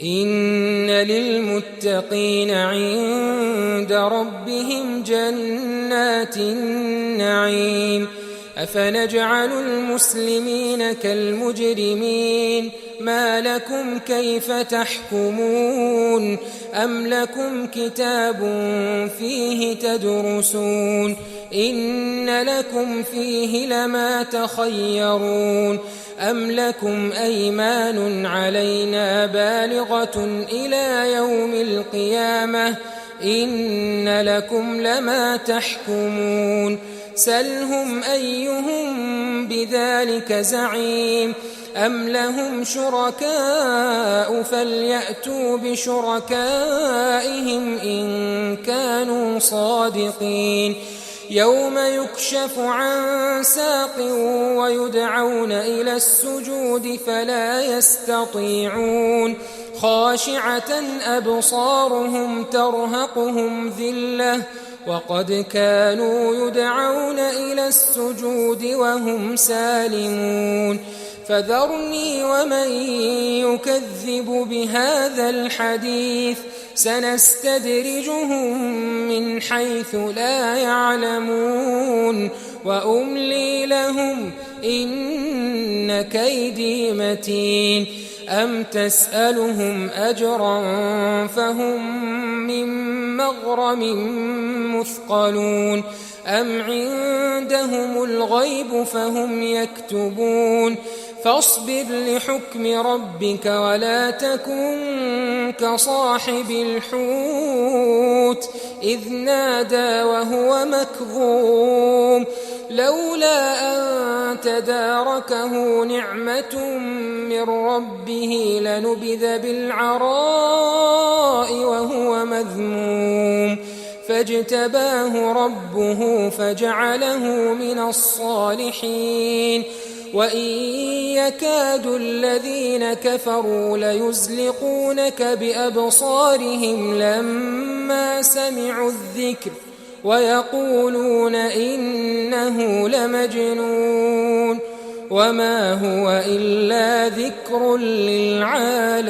إن للمتقين عند ربهم جنات النعيم أفنجعل المسلمين كالمجرمين ما لكم كيف تحكمون أم لكم كتاب فيه تدرسون إن لكم فيه لما تخيرون أم لكم أيمان علينا بالغة إلى يوم القيامة إن لكم لما تحكمون سلهم أيهم بذلك زعيم أم لهم شركاء فليأتوا بشركائهم إن كانوا صادقين يوم يكشف عن ساق ويدعون إلى السجود فلا يستطيعون خاشعة أبصارهم ترهقهم ذلة وقد كانوا يدعون إلى السجود وهم سالمون فذرني ومن يكذب بهذا الحديث سنستدرجهم من حيث لا يعلمون وأملي لهم إن كيدي متين أم تسألهم أجرا فهم من مغرم مثقلون أم عندهم الغيب فهم يكتبون فاصبر لحكم ربك ولا تكن كصاحب الحوت إذ نادى وهو مكظوم لولا أن تداركه نعمة من ربه لنبذ بالعراء وهو مذموم فاجتباه ربه فجعله من الصالحين وإن يكاد الذين كفروا ليزلقونك بأبصارهم لما سمعوا الذكر ويقولون إنه لمجنون وما هو إلا ذكر للعالمين